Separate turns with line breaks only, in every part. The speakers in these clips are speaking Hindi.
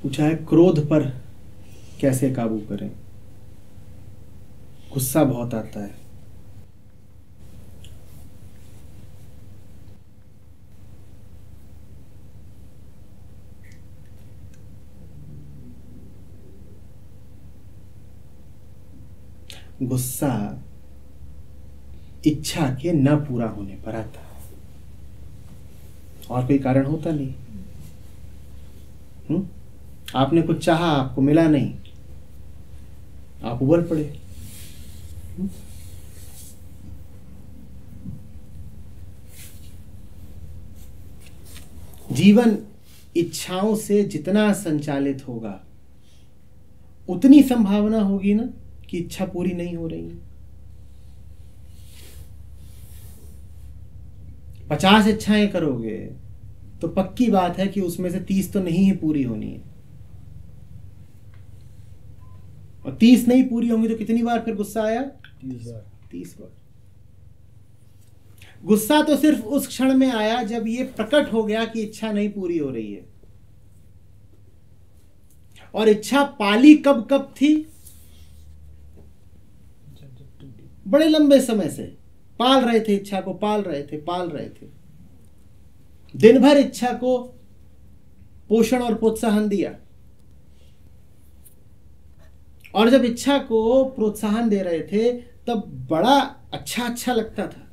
पूछा है क्रोध पर कैसे काबू करें। गुस्सा बहुत आता है। गुस्सा इच्छा के न पूरा होने पर आता है, और कोई कारण होता नहीं। आपने कुछ चाहा, आपको मिला नहीं, आप उबल पड़े। जीवन इच्छाओं से जितना संचालित होगा उतनी संभावना होगी ना कि इच्छा पूरी नहीं हो रही है। 50 इच्छाएं करोगे तो पक्की बात है कि उसमें से 30 तो नहीं ही पूरी होनी है, और 30 नहीं पूरी होंगी तो कितनी बार फिर गुस्सा आया? 30 बार। गुस्सा तो सिर्फ उस क्षण में आया जब ये प्रकट हो गया कि इच्छा नहीं पूरी हो रही है। और इच्छा पाली कब कब थी? बड़े लंबे समय से पाल रहे थे, इच्छा को पाल रहे थे। दिन भर इच्छा को पोषण और प्रोत्साहन दिया, और जब इच्छा को प्रोत्साहन दे रहे थे तब बड़ा अच्छा लगता था,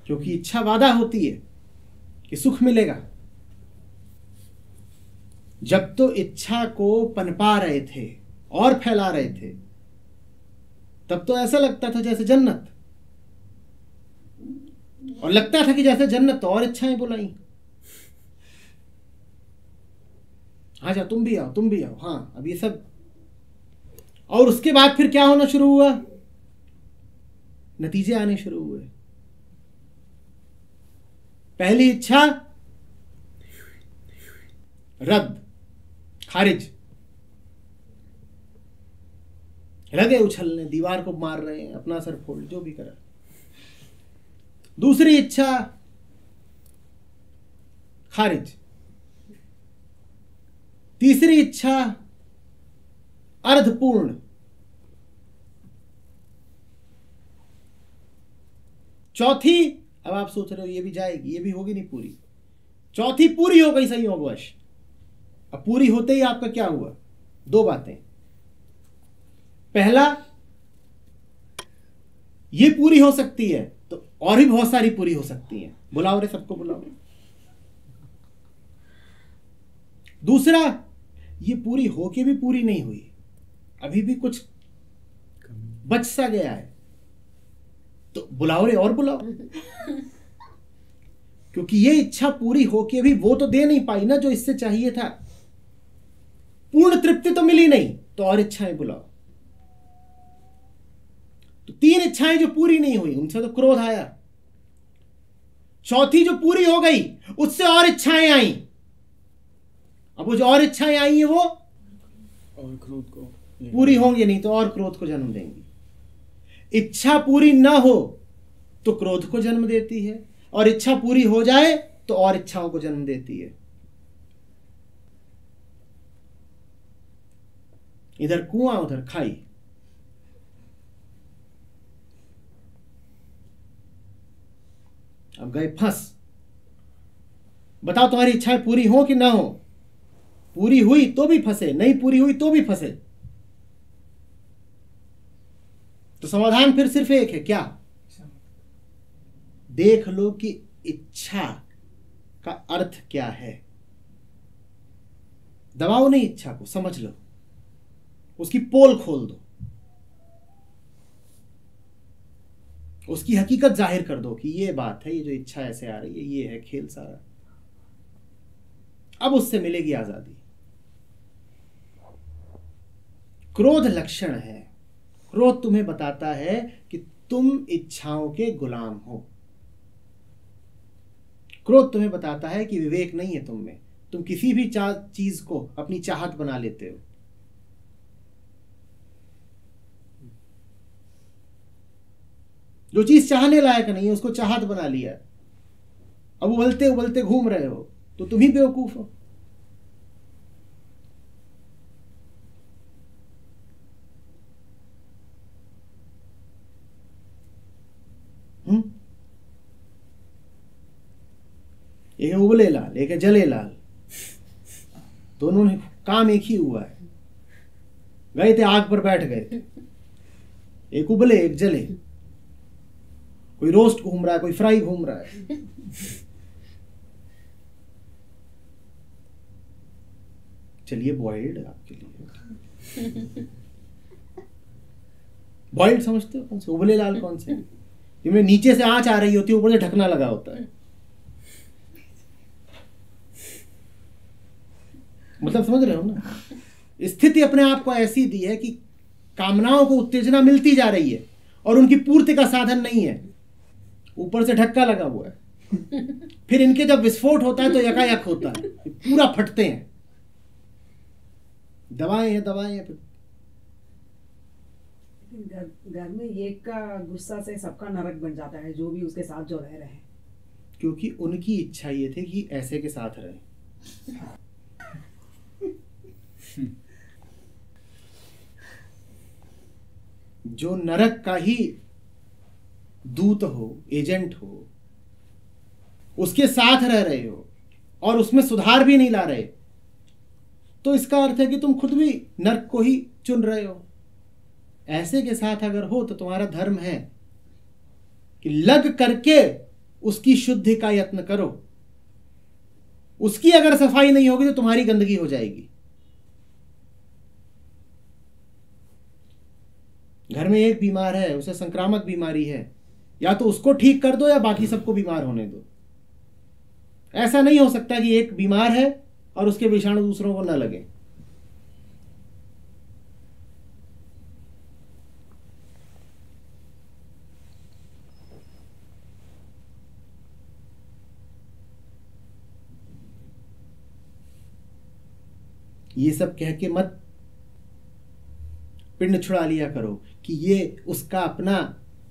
क्योंकि इच्छा वादा होती है कि सुख मिलेगा। जब तो इच्छा को पनपा रहे थे और फैला रहे थे तब तो ऐसा लगता था जैसे जन्नत, और लगता था कि जैसे जन्नत, तो और इच्छाएं बुलाई, हाँ जा तुम भी आओ, हाँ अब ये सब। और उसके बाद फिर क्या होना शुरू हुआ? नतीजे आने शुरू हुए। पहली इच्छा रद्द, खारिज, लगे उछलने, दीवार को मार रहे हैं, अपना सर फोड़, जो भी करा। दूसरी इच्छा खारिज। तीसरी इच्छा अर्धपूर्ण। चौथी, अब आप सोच रहे हो ये भी जाएगी, ये भी होगी नहीं पूरी। चौथी पूरी हो गई संयोगवश। अब पूरी होते ही आपका क्या हुआ? दो बातें। पहला, ये पूरी हो सकती है तो और भी बहुत सारी पूरी हो सकती हैं, बुलाओ रे सबको बुलाओ। दूसरा, ये पूरी होके भी पूरी नहीं हुई, अभी भी कुछ बच सा गया है, तो बुलाओ रे और बुलाओ। क्योंकि ये इच्छा पूरी होके भी वो तो दे नहीं पाई ना जो इससे चाहिए था, पूर्ण तृप्ति तो मिली नहीं, तो और इच्छाएं बुलाओ। तो 3 इच्छाएं जो पूरी नहीं हुई उनसे तो क्रोध आया। चौथी जो पूरी हो गई उससे और इच्छाएं आई। अब वो जो और इच्छाएं आई है वो
और क्रोध को
पूरी होंगी नहीं तो और क्रोध को जन्म देंगी। इच्छा पूरी ना हो तो क्रोध को जन्म देती है, और इच्छा पूरी हो जाए तो और इच्छाओं को जन्म देती है। इधर कुआं उधर खाई। अब गए फंस। बताओ तुम्हारी इच्छाएं पूरी हो कि ना हो? पूरी हुई तो भी फंसे, नहीं पूरी हुई तो भी फंसे। तो समाधान फिर सिर्फ एक है, क्या? देख लो कि इच्छा का अर्थ क्या है। दबाओ नहीं इच्छा को, समझ लो, उसकी पोल खोल दो, उसकी हकीकत जाहिर कर दो कि ये बात है, ये जो इच्छा ऐसे आ रही है ये है खेल सारा। अब उससे मिलेगी आजादी। क्रोध लक्षण है। क्रोध तुम्हें बताता है कि तुम इच्छाओं के गुलाम हो। क्रोध तुम्हें बताता है कि विवेक नहीं है तुम में, तुम किसी भी चीज को अपनी चाहत बना लेते हो। जो चीज चाहने लायक नहीं है उसको चाहत बना लिया, अब उबलते उबलते घूम रहे हो तो तुम ही बेवकूफ हो। एक है उबले लाल, एक है जले लाल। दोनों ने काम एक ही हुआ है। गए थे आग पर बैठ गए थे, एक उबले एक जले। कोई रोस्ट घूम रहा है, कोई फ्राई घूम रहा है। चलिए बॉइल्ड आपके लिए। बॉइल्ड समझते हो कौन से? उबले लाल कौन से? जिनमें नीचे से आंच आ रही होती है, ऊपर से ढकना लगा होता है। मतलब समझ रहे हो ना? स्थिति अपने आप को ऐसी दी है कि कामनाओं को उत्तेजना मिलती जा रही है और उनकी पूर्ति का साधन नहीं है। ऊपर से ढक्का लगा हुआ है। फिर इनके जब विस्फोट होता है तो यकायक होता है, पूरा फटते हैं। दवाएं हैं, दवाएं हैं।
घर में एक का गुस्सा से सबका नरक बन जाता है, जो भी उसके साथ जो रह रहे हैं।
क्योंकि उनकी इच्छा ये थी कि ऐसे के साथ रहे। जो नरक का ही दूत हो, एजेंट हो, उसके साथ रह रहे हो और उसमें सुधार भी नहीं ला रहे, तो इसका अर्थ है कि तुम खुद भी नरक को ही चुन रहे हो। ऐसे के साथ अगर हो तो तुम्हारा धर्म है कि लग करके उसकी शुद्धि का यत्न करो। उसकी अगर सफाई नहीं होगी तो तुम्हारी गंदगी हो जाएगी। घर में एक बीमार है, उसे संक्रामक बीमारी है, या तो उसको ठीक कर दो या बाकी सबको बीमार होने दो। ऐसा नहीं हो सकता कि एक बीमार है और उसके विषाणु दूसरों को न लगे। ये सब कह के मत पिंड छुड़ा लिया करो कि ये उसका अपना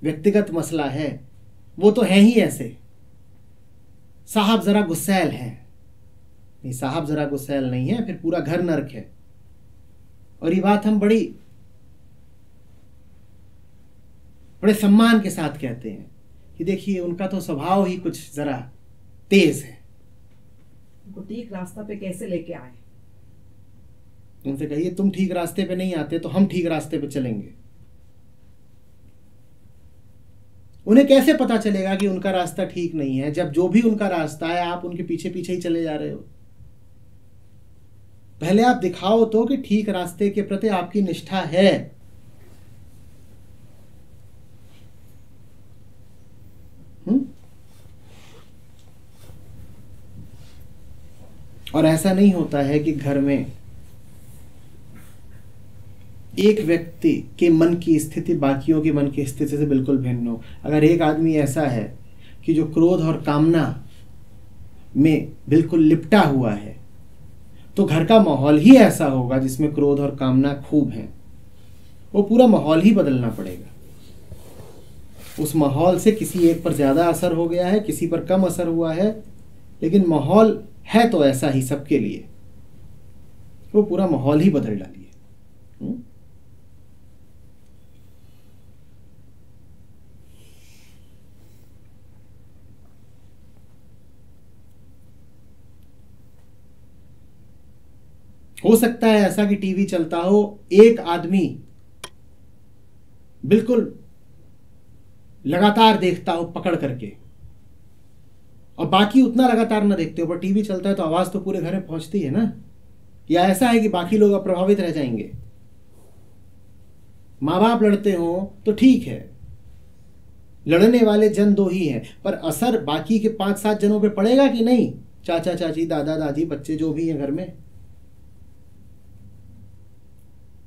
व्यक्तिगत मसला है, वो तो है ही ऐसे, साहब जरा गुस्सैल है। नहीं, साहब जरा गुस्सैल नहीं है, फिर पूरा घर नरक है। और ये बात हम बड़े सम्मान के साथ कहते हैं कि देखिए उनका तो स्वभाव ही कुछ जरा तेज है।
उनको ठीक रास्ता पे कैसे लेके आए?
उनसे कहिए तुम ठीक रास्ते पे नहीं आते तो हम ठीक रास्ते पे चलेंगे। उन्हें कैसे पता चलेगा कि उनका रास्ता ठीक नहीं है, जब जो भी उनका रास्ता है आप उनके पीछे पीछे ही चले जा रहे हो। पहले आप दिखाओ तो कि ठीक रास्ते के प्रति आपकी निष्ठा है। और ऐसा नहीं होता है कि घर में एक व्यक्ति के मन की स्थिति बाकियों के मन की स्थिति से बिल्कुल भिन्न हो। अगर एक आदमी ऐसा है कि जो क्रोध और कामना में बिल्कुल लिपटा हुआ है, तो घर का माहौल ही ऐसा होगा जिसमें क्रोध और कामना खूब है। वो पूरा माहौल ही बदलना पड़ेगा। उस माहौल से किसी एक पर ज्यादा असर हो गया है, किसी पर कम असर हुआ है, लेकिन माहौल है तो ऐसा ही सबके लिए। वो पूरा माहौल ही बदल डालिए। हो सकता है ऐसा कि टीवी चलता हो, एक आदमी बिल्कुल लगातार देखता हो पकड़ करके, और बाकी उतना लगातार ना देखते हो, पर टीवी चलता है तो आवाज तो पूरे घर में पहुंचती है ना। या ऐसा है कि बाकी लोग अप्रभावित रह जाएंगे। माँ बाप लड़ते हो तो ठीक है, लड़ने वाले जन दो ही हैं, पर असर बाकी के 5-7 जनों पे पड़ेगा कि नहीं? चाचा चाची, दादा दादी, बच्चे जो भी हैं घर में,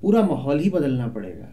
पूरा माहौल ही बदलना पड़ेगा।